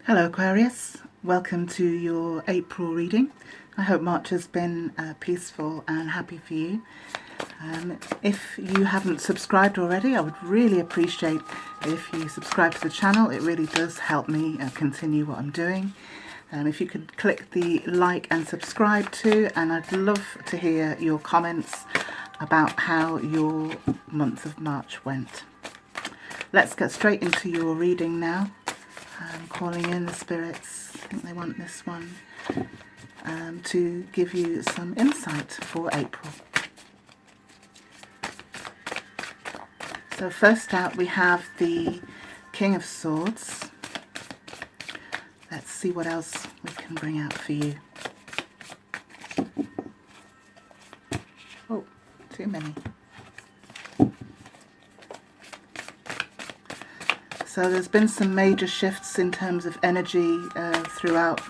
Hello Aquarius, welcome to your April reading. I hope March has been peaceful and happy for you. If you haven't subscribed already, I would really appreciate if you subscribe to the channel. It really does help me continue what I'm doing. If you could click the like and subscribe too, and I'd love to hear your comments about how your month of March went. Let's get straight into your reading now. I'm calling in the spirits. I think they want this one to give you some insight for April. So first out we have the King of Swords. Let's see what else we can bring out for you. Oh, too many. So there's been some major shifts in terms of energy throughout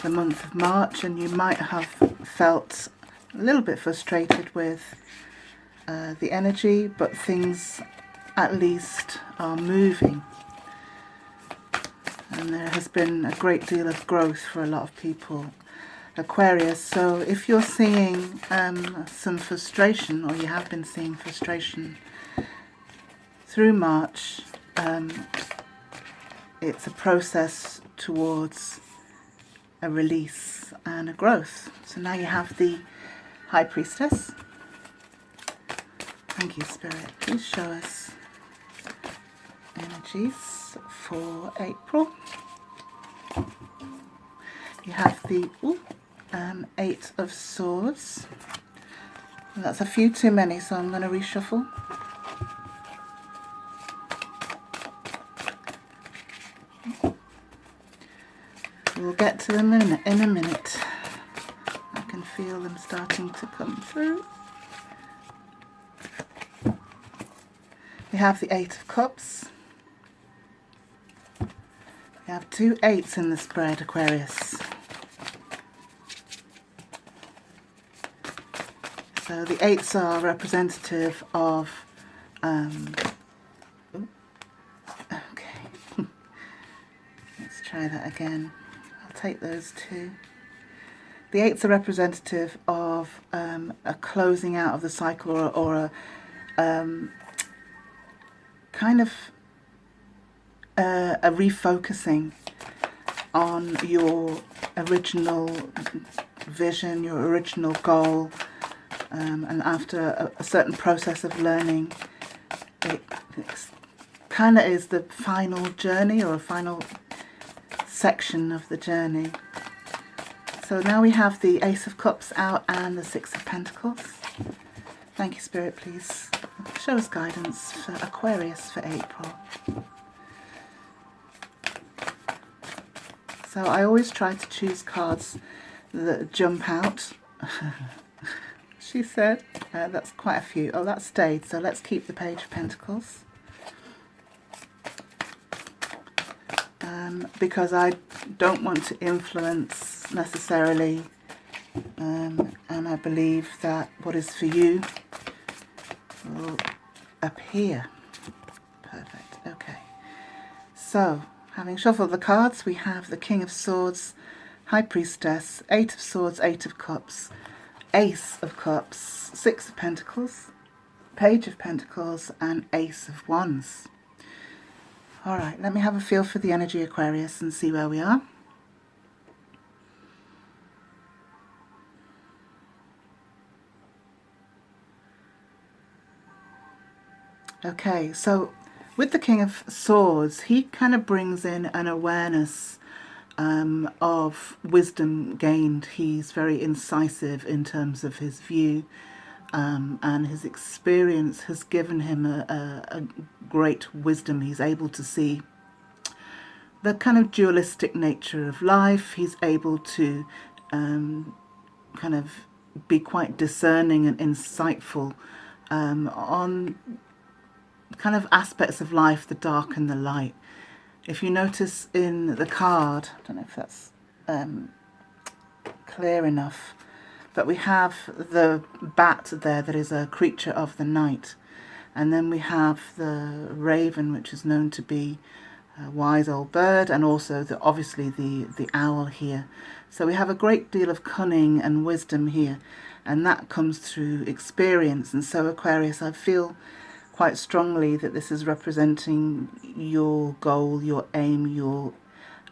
the month of March, and you might have felt a little bit frustrated with the energy, but things at least are moving. And there has been a great deal of growth for a lot of people, Aquarius. So if you're seeing some frustration, or you have been seeing frustration through March, it's a process towards a release and a growth. So now you have the High Priestess. Thank you, Spirit. Please show us energies for April. You have the Eight of Swords. And that's a few too many, so I'm going to reshuffle. We'll get to them in a minute. I can feel them starting to come through. We have the Eight of Cups. We have two eights in the spread, Aquarius. So the eights are representative of okay. Let's try that again. Take those two. The eights are representative of a closing out of the cycle, or a kind of a refocusing on your original vision, your original goal, and after a certain process of learning, it kind of is the final journey, or a final section of the journey. So now we have the Ace of Cups out and the Six of Pentacles. Thank you, Spirit, please show us guidance for Aquarius for April. So I always try to choose cards that jump out. She said that's quite a few. Oh, that stayed, so let's keep the Page of Pentacles. Because I don't want to influence necessarily, and I believe that what is for you will appear. Perfect. Okay. So, having shuffled the cards, we have the King of Swords, High Priestess, Eight of Swords, Eight of Cups, Ace of Cups, Six of Pentacles, Page of Pentacles, and Ace of Wands. Alright, let me have a feel for the energy, Aquarius, and see where we are. Okay, so with the King of Swords, he kind of brings in an awareness of wisdom gained. He's very incisive in terms of his view, and his experience has given him a great wisdom. He's able to see the kind of dualistic nature of life. He's able to kind of be quite discerning and insightful on kind of aspects of life, the dark and the light. If you notice in the card, I don't know if that's clear enough, but we have the bat there that is a creature of the night, and then we have the raven, which is known to be wise old bird, and also obviously the owl here. So we have a great deal of cunning and wisdom here, and that comes through experience. And so Aquarius, I feel quite strongly that this is representing your goal, your aim, your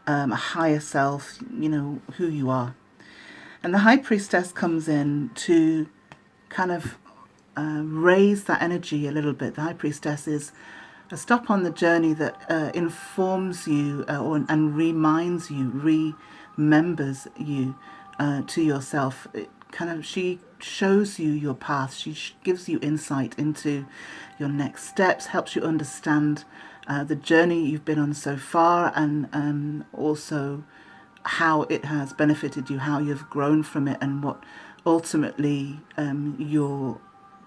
higher self, you know, who you are. And the High Priestess comes in to kind of raise that energy a little bit. The High Priestess is a stop on the journey that informs you and reminds you, remembers you to yourself. She shows you your path. She gives you insight into your next steps, helps you understand the journey you've been on so far, and also how it has benefited you, how you've grown from it, and what ultimately you're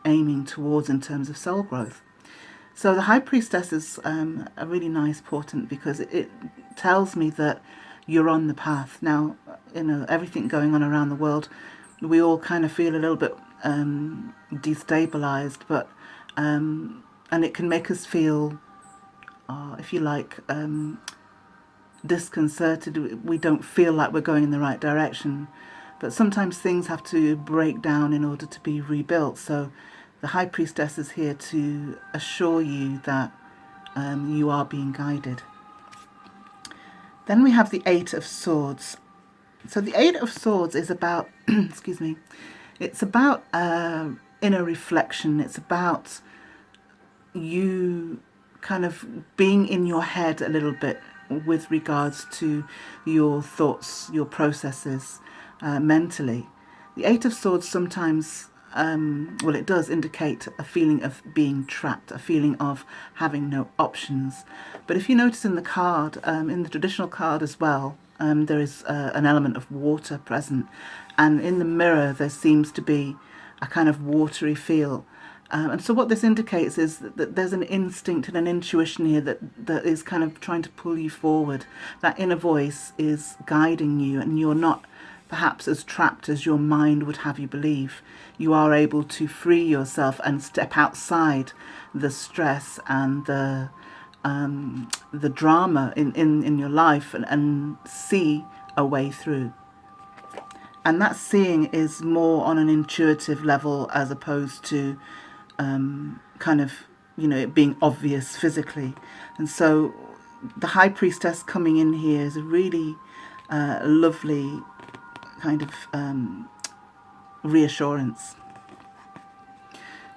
aiming towards in terms of soul growth. So the High Priestess is a really nice portent because it tells me that you're on the path. Now, you know, everything going on around the world, we all kind of feel a little bit destabilized, but and it can make us feel, if you like, disconcerted. We don't feel like we're going in the right direction, but sometimes things have to break down in order to be rebuilt. So the High Priestess is here to assure you that you are being guided. Then we have the Eight of Swords. So the Eight of Swords is about, excuse me, it's about inner reflection. It's about you kind of being in your head a little bit with regards to your thoughts, your processes mentally. The Eight of Swords sometimes, well, it does indicate a feeling of being trapped, a feeling of having no options. But if you notice in the card, in the traditional card as well, there is an element of water present. And in the mirror, there seems to be a kind of watery feel. And so what this indicates is that there's an instinct and an intuition here that is kind of trying to pull you forward. That inner voice is guiding you, and you're not perhaps as trapped as your mind would have you believe. You are able to free yourself and step outside the stress and the drama in your life and see a way through. And that seeing is more on an intuitive level as opposed to kind of, you know, it being obvious physically. And so the High Priestess coming in here is a really lovely kind of reassurance.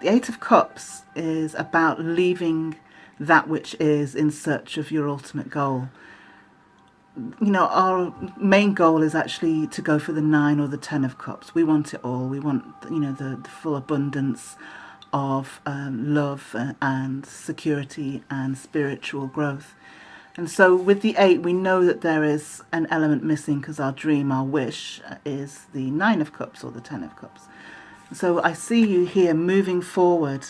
The Eight of Cups is about leaving that which is in search of your ultimate goal. You know, our main goal is actually to go for the 9 or the 10 of Cups. We want it all. We want, you know, the full abundance of love and security and spiritual growth. And so with the 8, we know that there is an element missing because our dream, our wish, is the 9 of Cups or the 10 of Cups. So I see you here moving forward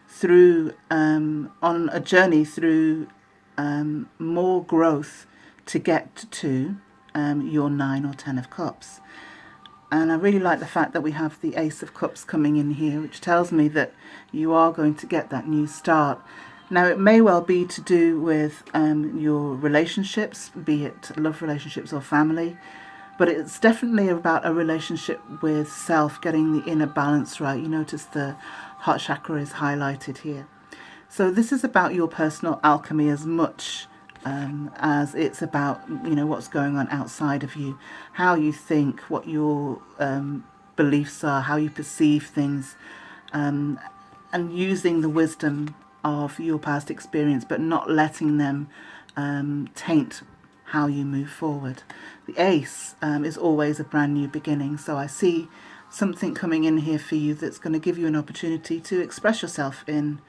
through, on a journey through more growth to get to your 9 or 10 of Cups. And I really like the fact that we have the Ace of Cups coming in here, which tells me that you are going to get that new start. Now, it may well be to do with your relationships, be it love relationships or family, but it's definitely about a relationship with self, getting the inner balance right. You notice the heart chakra is highlighted here. So this is about your personal alchemy as much as it's about, you know, what's going on outside of you, how you think, what your beliefs are, how you perceive things, and using the wisdom of your past experience, but not letting them taint how you move forward. The Ace is always a brand new beginning, so I see something coming in here for you that's going to give you an opportunity to express yourself in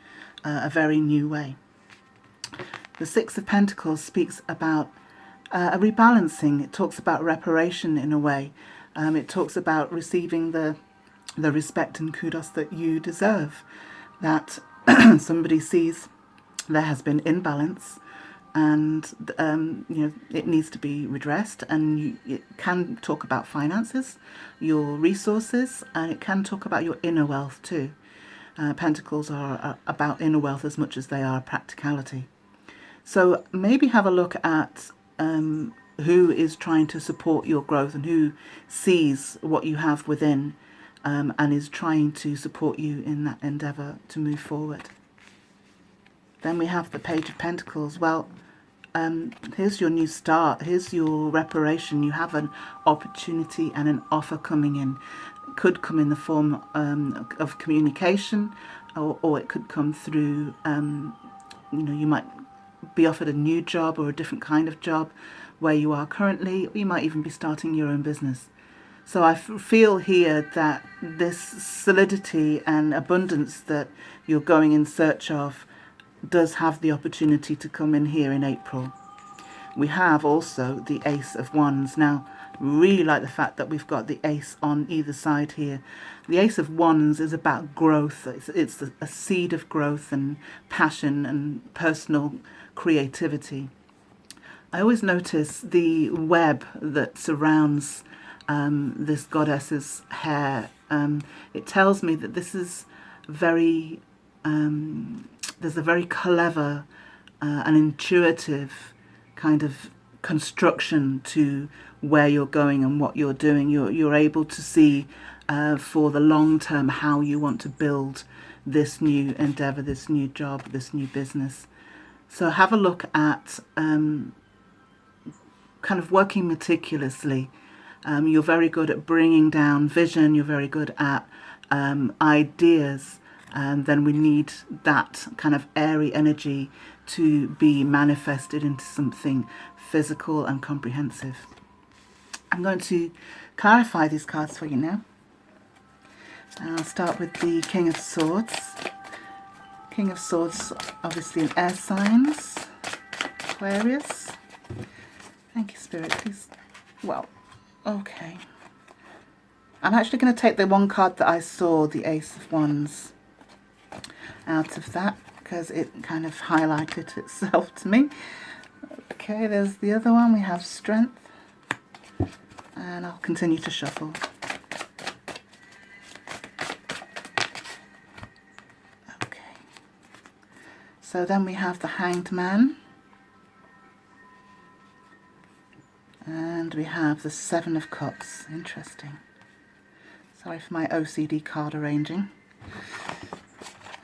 a very new way. The Six of Pentacles speaks about a rebalancing. It talks about reparation in a way. It talks about receiving the respect and kudos that you deserve. That somebody sees there has been imbalance, and you know, it needs to be redressed. And it can talk about finances, your resources, and it can talk about your inner wealth too. Pentacles are about inner wealth as much as they are practicality. So maybe have a look at who is trying to support your growth and who sees what you have within and is trying to support you in that endeavour to move forward. Then we have the Page of Pentacles. Well, here's your new start. Here's your reparation. You have an opportunity and an offer coming in. It could come in the form of communication, or it could come through, you might be offered a new job or a different kind of job where you are currently, or you might even be starting your own business. So I feel here that this solidity and abundance that you're going in search of does have the opportunity to come in here in April. We have also the Ace of Wands. Now, really like the fact that we've got the Ace on either side here. The Ace of Wands is about growth. It's a seed of growth and passion and personal creativity. I always notice the web that surrounds this goddess's hair. It tells me that this is very, there's a very clever and intuitive kind of construction to where you're going and what you're doing. You're able to see for the long term how you want to build this new endeavour, this new job, this new business. So have a look at kind of working meticulously. You're very good at bringing down vision. You're very good at ideas. Then we need that kind of airy energy to be manifested into something physical and comprehensive. I'm going to clarify these cards for you now. I'll start with the King of Swords. King of Swords, obviously in air signs. Aquarius. Thank you, Spirit, please. Well, okay. I'm actually going to take the one card that I saw, the Ace of Wands, out of that because it kind of highlighted itself to me. Okay, there's the other one. We have Strength. And I'll continue to shuffle. Okay. So then we have the Hanged Man. And we have the Seven of Cups. Interesting. Sorry for my OCD card arranging.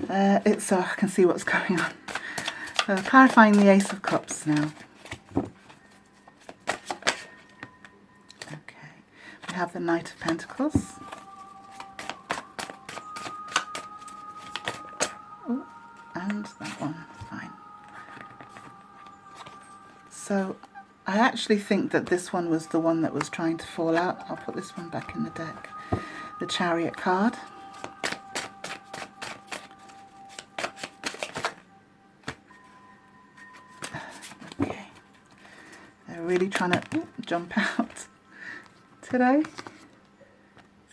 It's so I can see what's going on. Clarifying the Ace of Cups now. Okay. We have the Knight of Pentacles. Oh, and that one. Fine. So I actually think that this one was the one that was trying to fall out. I'll put this one back in the deck. The Chariot card. Okay. They're really trying to jump out today.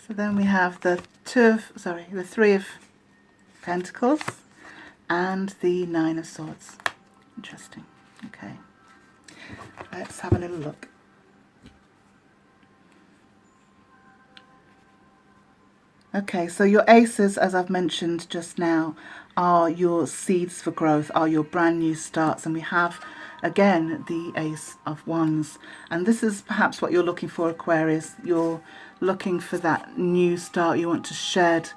So then we have the Three of Pentacles and the Nine of Swords. Interesting. Okay. Let's have a little look. Okay, so your aces, as I've mentioned just now, are your seeds for growth, are your brand new starts. And we have, again, the Ace of Wands. And this is perhaps what you're looking for, Aquarius. You're looking for that new start. You want to shed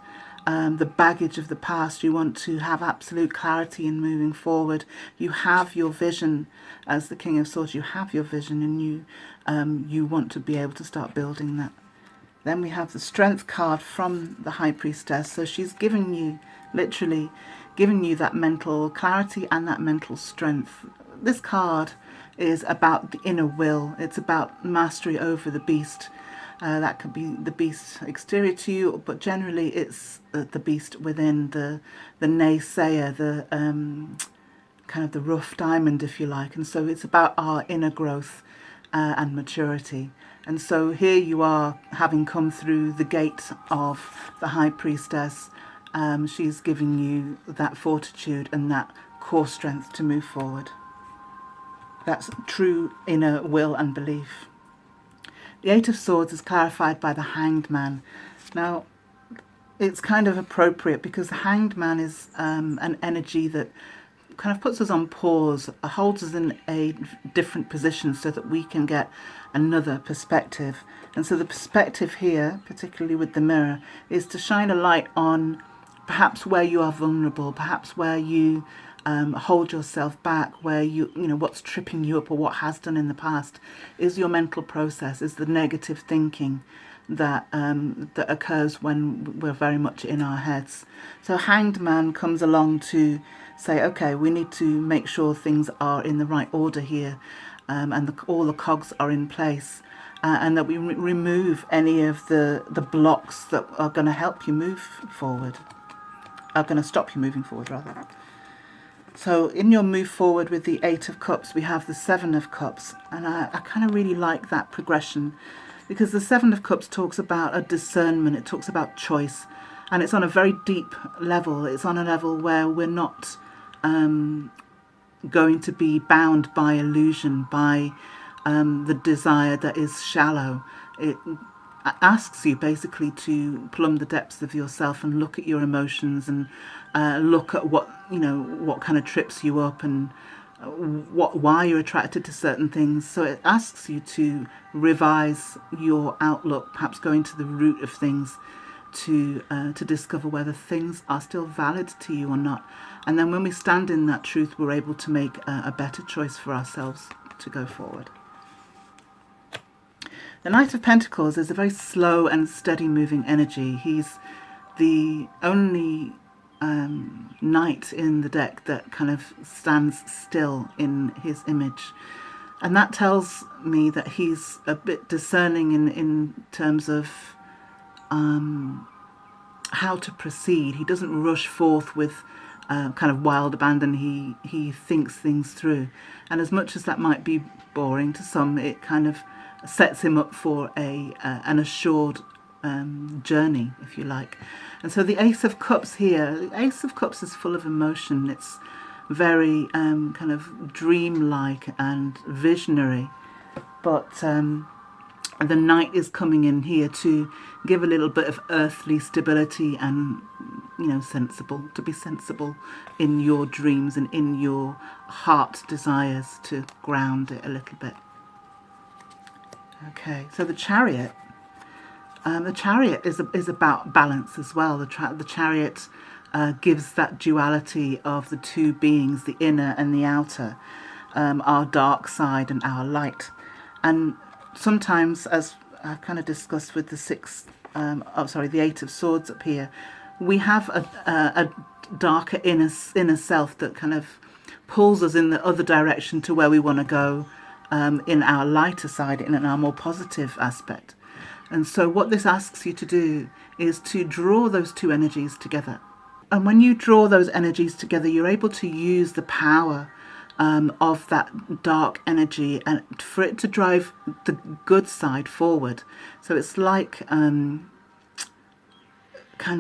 the baggage of the past. You want to have absolute clarity in moving forward. You have your vision as the King of Swords. You have your vision, and you want to be able to start building that. Then we have the Strength card from the High Priestess. So she's giving you, literally giving you that mental clarity and that mental strength. This card is about the inner will. It's about mastery over the beast. That could be the beast exterior to you, but generally it's the beast within, the naysayer, the kind of the rough diamond, if you like. And so it's about our inner growth and maturity. And so here you are, having come through the gate of the High Priestess. She's giving you that fortitude and that core strength to move forward. That's true inner will and belief. The Eight of Swords is clarified by the Hanged Man. Now, it's kind of appropriate because the Hanged Man is an energy that kind of puts us on pause, holds us in a different position so that we can get another perspective. And so the perspective here, particularly with the mirror, is to shine a light on perhaps where you are vulnerable, perhaps where you hold yourself back, where you know, what's tripping you up or what has done in the past is your mental process, is the negative thinking that that occurs when we're very much in our heads. So Hanged Man comes along to say, okay, we need to make sure things are in the right order here, and all the cogs are in place, and that we remove any of the blocks that are going to help you move forward, are going to stop you moving forward rather. So in your move forward with the Eight of Cups, we have the Seven of Cups, and I kind of really like that progression, because the Seven of Cups talks about a discernment, it talks about choice, and it's on a very deep level. It's on a level where we're not going to be bound by illusion, by the desire that is shallow. It asks you basically to plumb the depths of yourself and look at your emotions and look at what, you know, what kind of trips you up and why you're attracted to certain things. So it asks you to revise your outlook, perhaps going to the root of things to discover whether things are still valid to you or not. And then when we stand in that truth, we're able to make a better choice for ourselves to go forward. The Knight of Pentacles is a very slow and steady moving energy. He's the only knight in the deck that kind of stands still in his image. And that tells me that he's a bit discerning in terms of how to proceed. He doesn't rush forth with kind of wild abandon. He thinks things through. And as much as that might be boring to some, it kind of sets him up for an assured journey, if you like. And so the Ace of Cups here, the Ace of Cups is full of emotion. It's very kind of dreamlike and visionary. But the Knight is coming in here to give a little bit of earthly stability and, you know, to be sensible in your dreams and in your heart desires, to ground it a little bit. Okay, so the Chariot. The Chariot is about balance as well. The Chariot gives that duality of the two beings, the inner and the outer, our dark side and our light. And sometimes, as I kind of discussed with the Eight of Swords up here, we have a darker inner self that kind of pulls us in the other direction to where we want to go, in our lighter side, in our more positive aspect. And so what this asks you to do is to draw those two energies together. And when you draw those energies together, you're able to use the power of that dark energy and for it to drive the good side forward. So it's like kind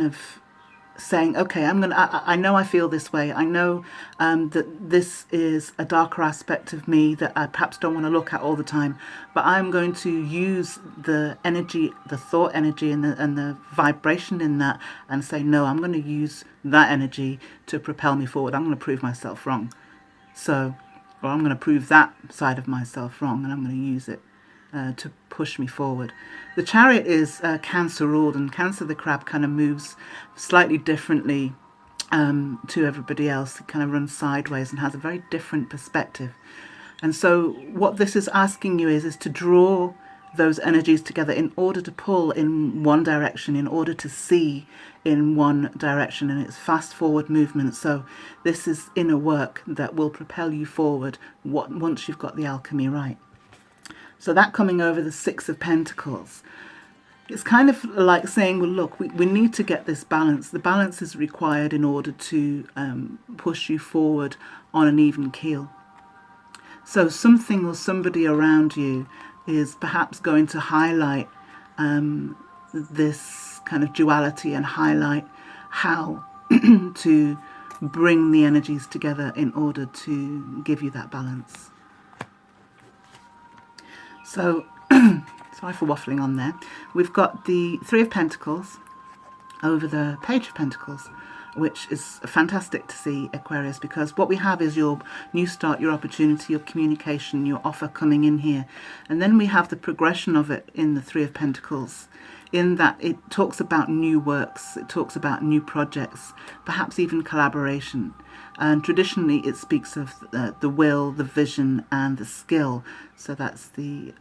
of saying, okay, I know I feel this way. I know that this is a darker aspect of me that I perhaps don't want to look at all the time, but I'm going to use the energy, the thought energy and the vibration in that and say, no, I'm going to use that energy to propel me forward. I'm going to prove myself wrong. So, or I'm going to prove that side of myself wrong and I'm going to use it to push me forward. The Chariot is Cancer ruled, and Cancer the crab kind of moves slightly differently to everybody else. It kind of runs sideways and has a very different perspective. And so what this is asking you is to draw those energies together in order to pull in one direction, in order to see in one direction, and it's fast forward movement. So this is inner work that will propel you forward once you've got the alchemy right. So that coming over the Six of Pentacles, it's kind of like saying, well, look, we need to get this balance. The balance is required in order to push you forward on an even keel. So something or somebody around you is perhaps going to highlight this kind of duality and highlight how to bring the energies together in order to give you that balance. So, sorry for waffling on there. We've got the Three of Pentacles over the Page of Pentacles. which is fantastic to see, Aquarius, because what we have is your new start, your opportunity, your communication, your offer coming in here. And then we have the progression of it in the Three of Pentacles, in that it talks about new works, it talks about new projects, perhaps even collaboration. And traditionally it speaks of the will, the vision and the skill. So that's the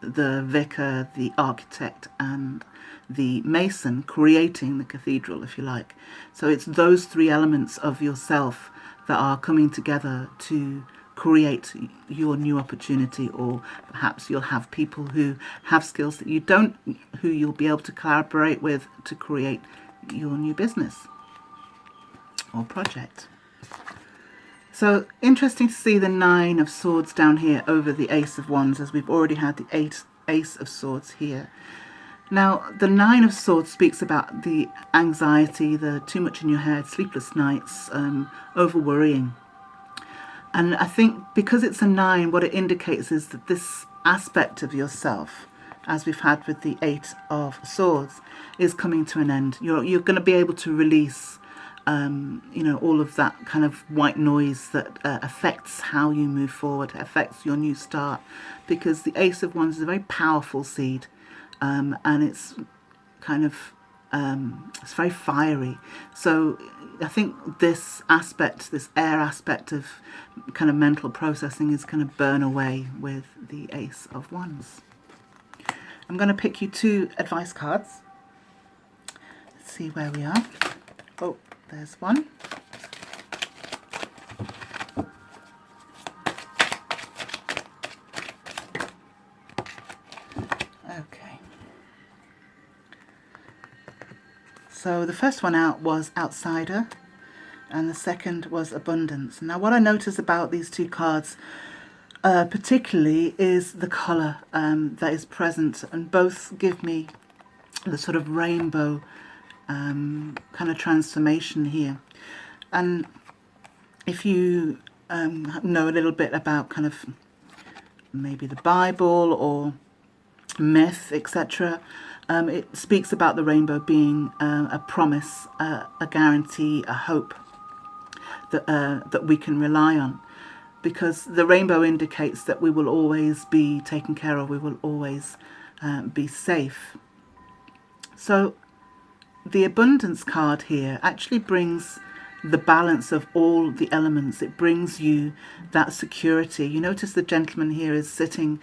vicar, the architect and the mason creating the cathedral, if you like. So it's those three elements of yourself that are coming together to create your new opportunity, or perhaps you'll have people who have skills that you don't, who you'll be able to collaborate with to create your new business or project. So interesting to see the Nine of Swords down here over the Ace of Wands, as we've already had the Ace of Swords here. Now, the Nine of Swords speaks about the anxiety, the too much in your head, sleepless nights, over worrying. And I think because it's a 9, what it indicates is that this aspect of yourself, as we've had with the Eight of Swords, is coming to an end. You're going to be able to release all of that kind of white noise that affects how you move forward, affects your new start, because the Ace of Wands is a very powerful seed, and it's kind of it's very fiery. So I think this aspect, this air aspect of kind of mental processing, is going to burn away with the Ace of Wands. I'm going to pick you 2 advice cards. Let's see where we are. Oh, there's one. Okay. So the first one out was Outsider, and the second was Abundance. Now what I notice about these 2 cards particularly is the colour that is present, and both give me the sort of rainbow kind of transformation here. And if you know a little bit about kind of maybe the Bible or myth, etc., it speaks about the rainbow being a promise, a guarantee, a hope that we can rely on, because the rainbow indicates that we will always be taken care of, we will always be safe. So the Abundance card here actually brings the balance of all the elements. It brings you that security. You notice the gentleman here is sitting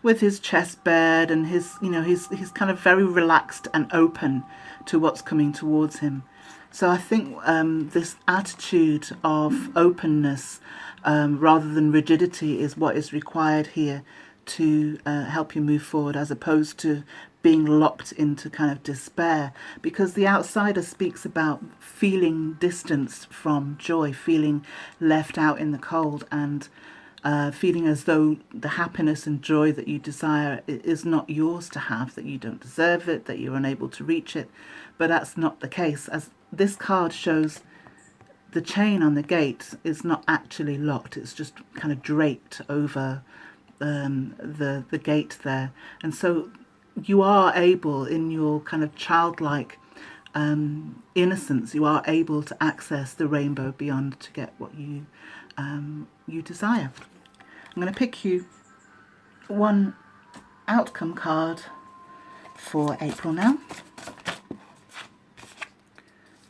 with his chest bared, and his, he's kind of very relaxed and open to what's coming towards him. So I think this attitude of openness rather than rigidity is what is required here to help you move forward, as opposed to being locked into kind of despair, because the Outsider speaks about feeling distanced from joy, feeling left out in the cold, and feeling as though the happiness and joy that you desire is not yours to have, that you don't deserve it, that you're unable to reach it. But that's not the case, as this card shows the chain on the gate is not actually locked, it's just kind of draped over the gate there. And so you are able, in your kind of childlike innocence, you are able to access the rainbow beyond to get what you desire. I'm going to pick you 1 outcome card for April now.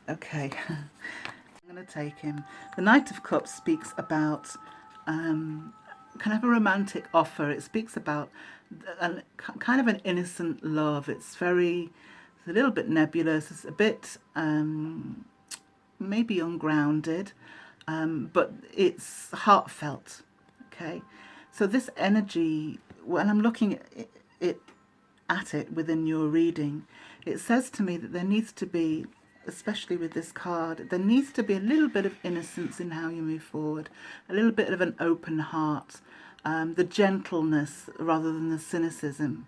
Okay, I'm going to take him. The Knight of Cups speaks about kind of a romantic offer. It speaks about kind of an innocent love. It's a little bit nebulous. It's a bit maybe ungrounded, but it's heartfelt. Okay, so this energy, when I'm looking at it within your reading, it says to me that there needs to be, especially with this card, there needs to be a little bit of innocence in how you move forward, a little bit of an open heart, the gentleness rather than the cynicism.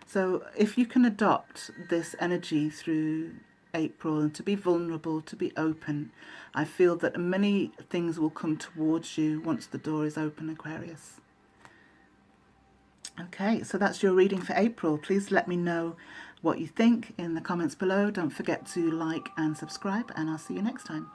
So if you can adopt this energy through April, and to be vulnerable, to be open, I feel that many things will come towards you once the door is open, Aquarius. Okay, so that's your reading for April. Please let me know what you think in the comments below. Don't forget to like and subscribe, and I'll see you next time.